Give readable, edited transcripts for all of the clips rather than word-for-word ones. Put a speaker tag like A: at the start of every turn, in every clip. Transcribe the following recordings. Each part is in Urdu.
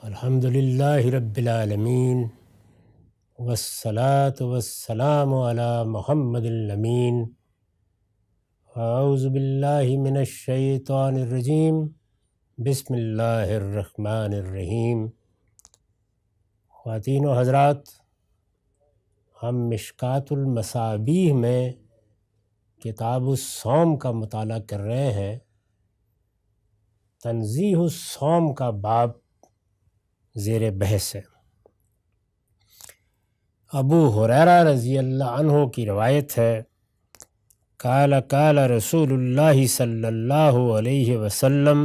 A: الحمد للہ رب العالمین والصلاة والسلام علی محمد الامین. اعوذ باللہ من الشیطان الرجیم. بسم اللہ الرحمن الرحیم. خواتین و حضرات، ہم مشکوٰۃ المصابیح میں کتاب الصوم کا مطالعہ کر رہے ہیں. تنزیہ الصوم کا باب زیر بحث ہے. ابو ہریرہ رضی اللہ عنہ کی روایت ہے، قال قال رسول اللہ صلی اللہ علیہ وسلم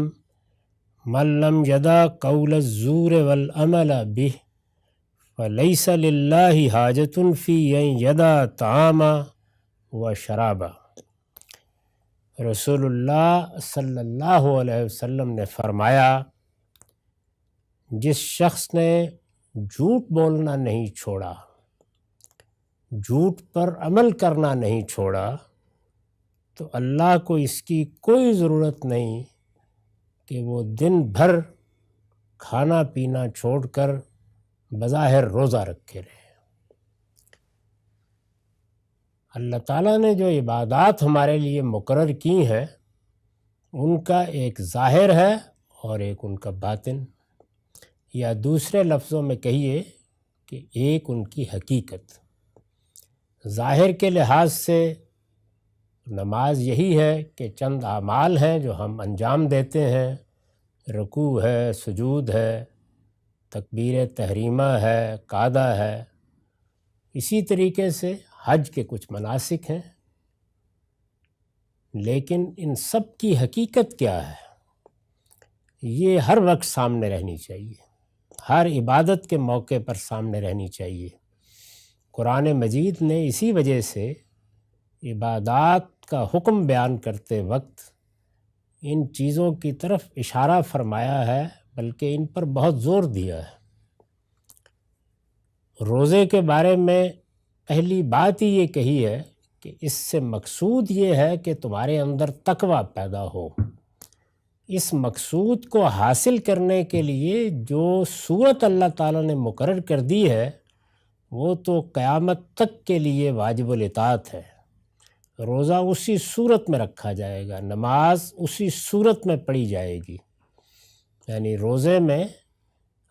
A: من لم یدع قول الزور والعمل به فلیس للہ حاجۃ فی ان یدع طعاما و شرابا. رسول اللہ صلی اللہ علیہ وسلم نے فرمایا، جس شخص نے جھوٹ بولنا نہیں چھوڑا، جھوٹ پر عمل کرنا نہیں چھوڑا، تو اللہ کو اس کی کوئی ضرورت نہیں کہ وہ دن بھر کھانا پینا چھوڑ کر بظاہر روزہ رکھے رہے. اللہ تعالیٰ نے جو عبادات ہمارے لیے مقرر کی ہیں، ان کا ایک ظاہر ہے اور ایک ان کا باطن، یا دوسرے لفظوں میں کہیے کہ ایک ان کی حقیقت. ظاہر کے لحاظ سے نماز یہی ہے کہ چند اعمال ہیں جو ہم انجام دیتے ہیں، رکوع ہے، سجود ہے، تکبیر تحریمہ ہے، قعدہ ہے. اسی طریقے سے حج کے کچھ مناسک ہیں، لیکن ان سب کی حقیقت کیا ہے، یہ ہر وقت سامنے رہنی چاہیے، ہر عبادت کے موقع پر سامنے رہنی چاہیے. قرآن مجید نے اسی وجہ سے عبادات کا حکم بیان کرتے وقت ان چیزوں کی طرف اشارہ فرمایا ہے، بلکہ ان پر بہت زور دیا ہے. روزے کے بارے میں پہلی بات ہی یہ کہی ہے کہ اس سے مقصود یہ ہے کہ تمہارے اندر تقویٰ پیدا ہو. اس مقصود کو حاصل کرنے کے لیے جو صورت اللہ تعالیٰ نے مقرر کر دی ہے، وہ تو قیامت تک کے لیے واجب الاطاعت ہے. روزہ اسی صورت میں رکھا جائے گا، نماز اسی صورت میں پڑھی جائے گی. یعنی روزے میں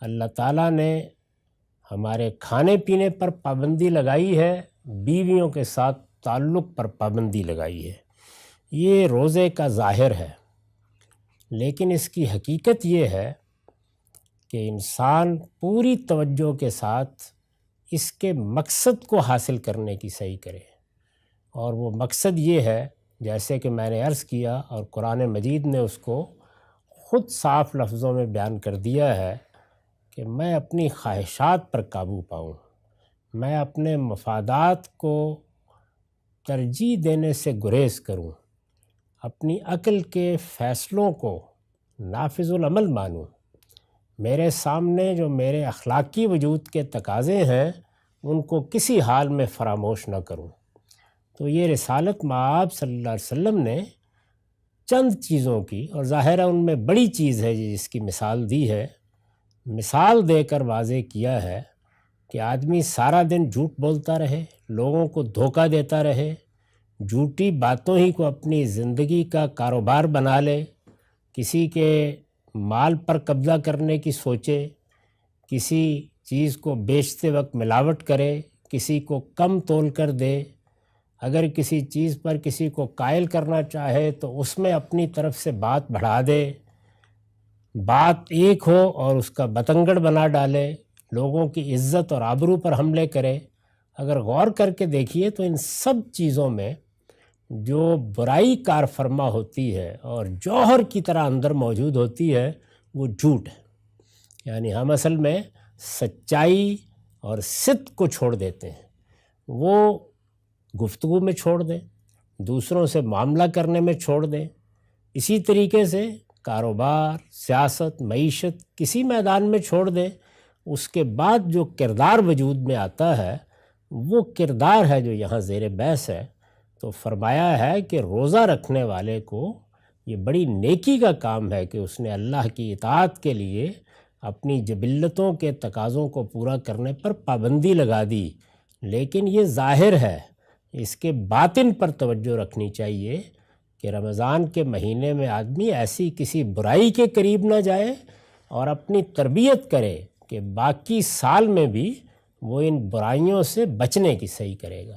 A: اللہ تعالیٰ نے ہمارے کھانے پینے پر پابندی لگائی ہے، بیویوں کے ساتھ تعلق پر پابندی لگائی ہے. یہ روزے کا ظاہر ہے، لیکن اس کی حقیقت یہ ہے کہ انسان پوری توجہ کے ساتھ اس کے مقصد کو حاصل کرنے کی صحیح کرے. اور وہ مقصد یہ ہے، جیسے کہ میں نے عرض کیا اور قرآن مجید نے اس کو خود صاف لفظوں میں بیان کر دیا ہے، کہ میں اپنی خواہشات پر قابو پاؤں، میں اپنے مفادات کو ترجیح دینے سے گریز کروں، اپنی عقل کے فیصلوں کو نافذ العمل مانوں، میرے سامنے جو میرے اخلاقی وجود کے تقاضے ہیں ان کو کسی حال میں فراموش نہ کروں. تو یہ رسالت مآب صلی اللہ علیہ وسلم نے چند چیزوں کی، اور ظاہر ہے ان میں بڑی چیز ہے جس کی مثال دی ہے، مثال دے کر واضح کیا ہے کہ آدمی سارا دن جھوٹ بولتا رہے، لوگوں کو دھوکہ دیتا رہے، جھوٹی باتوں ہی کو اپنی زندگی کا کاروبار بنا لے، کسی کے مال پر قبضہ کرنے کی سوچے، کسی چیز کو بیچتے وقت ملاوٹ کرے، کسی کو کم تول کر دے، اگر کسی چیز پر کسی کو قائل کرنا چاہے تو اس میں اپنی طرف سے بات بڑھا دے، بات ایک ہو اور اس کا بتنگڑ بنا ڈالے، لوگوں کی عزت اور آبرو پر حملے کرے. اگر غور کر کے دیکھیے تو ان سب چیزوں میں جو برائی کار فرما ہوتی ہے اور جوہر کی طرح اندر موجود ہوتی ہے، وہ جھوٹ ہے. یعنی ہم اصل میں سچائی اور صدق کو چھوڑ دیتے ہیں، وہ گفتگو میں چھوڑ دیں، دوسروں سے معاملہ کرنے میں چھوڑ دیں. اسی طریقے سے کاروبار، سیاست، معیشت کسی میدان میں چھوڑ دیں، اس کے بعد جو کردار وجود میں آتا ہے وہ کردار ہے جو یہاں زیر بحث ہے. تو فرمایا ہے کہ روزہ رکھنے والے کو یہ بڑی نیکی کا کام ہے کہ اس نے اللہ کی اطاعت کے لیے اپنی جبلتوں کے تقاضوں کو پورا کرنے پر پابندی لگا دی، لیکن یہ ظاہر ہے، اس کے باطن پر توجہ رکھنی چاہیے کہ رمضان کے مہینے میں آدمی ایسی کسی برائی کے قریب نہ جائے اور اپنی تربیت کرے کہ باقی سال میں بھی وہ ان برائیوں سے بچنے کی صحیح کرے گا،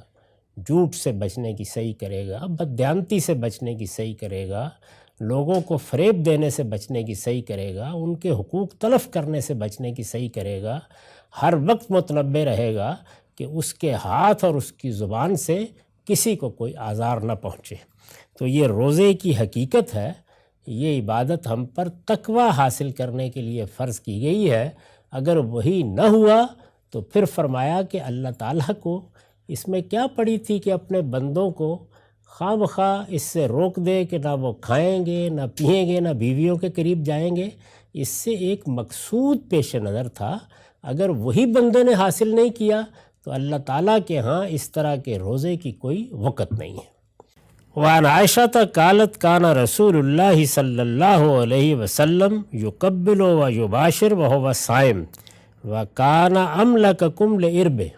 A: جھوٹ سے بچنے کی صحیح کرے گا، بددیانتی سے بچنے کی صحیح کرے گا، لوگوں کو فریب دینے سے بچنے کی صحیح کرے گا، ان کے حقوق تلف کرنے سے بچنے کی صحیح کرے گا، ہر وقت متنبہ رہے گا کہ اس کے ہاتھ اور اس کی زبان سے کسی کو کوئی آزار نہ پہنچے۔ تو یہ روزے کی حقیقت ہے، یہ عبادت ہم پر تقوی حاصل کرنے کے لیے فرض کی گئی ہے۔ اگر وہی نہ ہوا تو پھر فرمایا کہ اللہ تعالیٰ کو اس میں کیا پڑی تھی کہ اپنے بندوں کو خواہ بخواہ اس سے روک دے کہ نہ وہ کھائیں گے، نہ پئیں گے، نہ بیویوں کے قریب جائیں گے۔ اس سے ایک مقصود پیش نظر تھا، اگر وہی بندے نے حاصل نہیں کیا تو اللہ تعالیٰ کے ہاں اس طرح کے روزے کی کوئی وقت نہیں ہے۔ وعن عائشہ قالت کان رسول اللہ صلی اللہ علیہ وسلم یقبل و یباشر وہو صائم وکان املککم لعربہ۔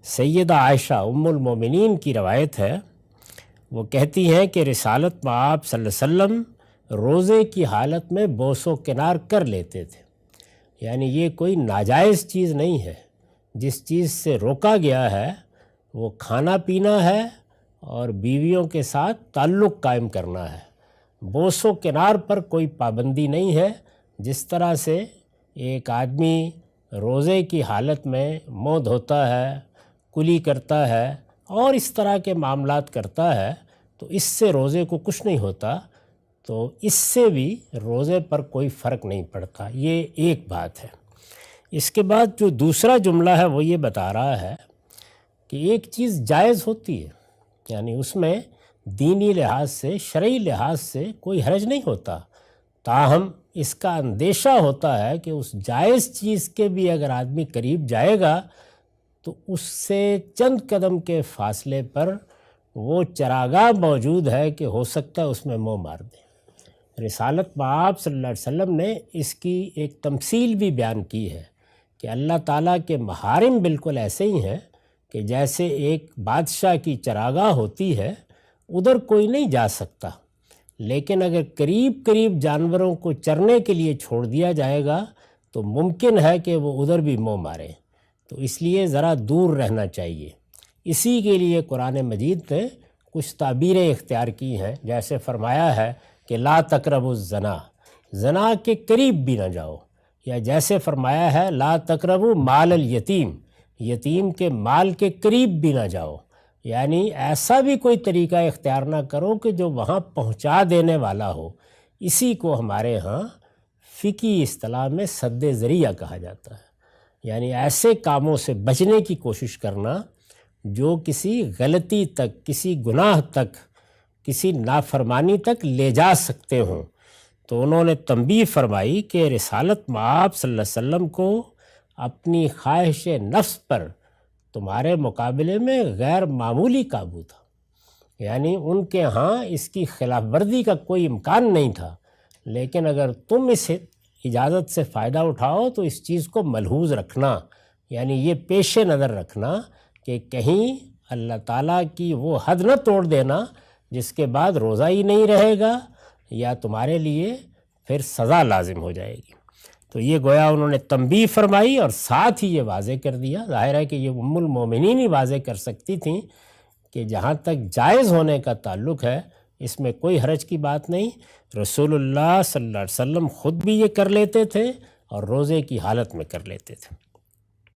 A: سیدہ عائشہ ام المومنین کی روایت ہے، وہ کہتی ہیں کہ رسالت مآب صلی اللہ علیہ وسلم روزے کی حالت میں بوس و کنار کر لیتے تھے، یعنی یہ کوئی ناجائز چیز نہیں ہے۔ جس چیز سے روکا گیا ہے وہ کھانا پینا ہے اور بیویوں کے ساتھ تعلق قائم کرنا ہے۔ بوس و کنار پر کوئی پابندی نہیں ہے۔ جس طرح سے ایک آدمی روزے کی حالت میں منہ دھوتا ہے، کلی کرتا ہے اور اس طرح کے معاملات کرتا ہے تو اس سے روزے کو کچھ نہیں ہوتا، تو اس سے بھی روزے پر کوئی فرق نہیں پڑتا۔ یہ ایک بات ہے۔ اس کے بعد جو دوسرا جملہ ہے وہ یہ بتا رہا ہے کہ ایک چیز جائز ہوتی ہے، یعنی اس میں دینی لحاظ سے، شرعی لحاظ سے کوئی حرج نہیں ہوتا، تاہم اس کا اندیشہ ہوتا ہے کہ اس جائز چیز کے بھی اگر آدمی قریب جائے گا تو اس سے چند قدم کے فاصلے پر وہ چراگاہ موجود ہے کہ ہو سکتا ہے اس میں منہ مار دے۔ رسالت مآب صلی اللہ علیہ وسلم نے اس کی ایک تمثیل بھی بیان کی ہے کہ اللہ تعالیٰ کے محارم بالکل ایسے ہی ہیں کہ جیسے ایک بادشاہ کی چراگاہ ہوتی ہے، ادھر کوئی نہیں جا سکتا، لیکن اگر قریب قریب جانوروں کو چرنے کے لیے چھوڑ دیا جائے گا تو ممکن ہے کہ وہ ادھر بھی منہ مارے، تو اس لیے ذرا دور رہنا چاہیے۔ اسی کے لیے قرآن مجید نے کچھ تعبیریں اختیار کی ہیں، جیسے فرمایا ہے کہ لا تقربوا الزنا، زنا کے قریب بھی نہ جاؤ، یا جیسے فرمایا ہے لا تقربوا مال الیتیم، یتیم کے مال کے قریب بھی نہ جاؤ، یعنی ایسا بھی کوئی طریقہ اختیار نہ کرو کہ جو وہاں پہنچا دینے والا ہو۔ اسی کو ہمارے ہاں فقہی اصطلاح میں سد ذریعہ کہا جاتا ہے، یعنی ایسے کاموں سے بچنے کی کوشش کرنا جو کسی غلطی تک، کسی گناہ تک، کسی نافرمانی تک لے جا سکتے ہوں۔ تو انہوں نے تنبیہ فرمائی کہ رسالت مآب صلی اللہ علیہ وسلم کو اپنی خواہش نفس پر تمہارے مقابلے میں غیر معمولی قابو تھا، یعنی ان کے ہاں اس کی خلاف ورزی کا کوئی امکان نہیں تھا، لیکن اگر تم اس اجازت سے فائدہ اٹھاؤ تو اس چیز کو ملحوظ رکھنا، یعنی یہ پیش نظر رکھنا کہ کہیں اللہ تعالیٰ کی وہ حد نہ توڑ دینا جس کے بعد روزہ ہی نہیں رہے گا یا تمہارے لیے پھر سزا لازم ہو جائے گی۔ تو یہ گویا انہوں نے تنبیہ فرمائی اور ساتھ ہی یہ واضح کر دیا، ظاہر ہے کہ یہ ام المومنین ہی واضح کر سکتی تھیں کہ جہاں تک جائز ہونے کا تعلق ہے اس میں کوئی حرج کی بات نہیں۔ رسول اللہ صلی اللہ علیہ وسلم خود بھی یہ کر لیتے تھے اور روزے کی حالت میں کر لیتے تھے۔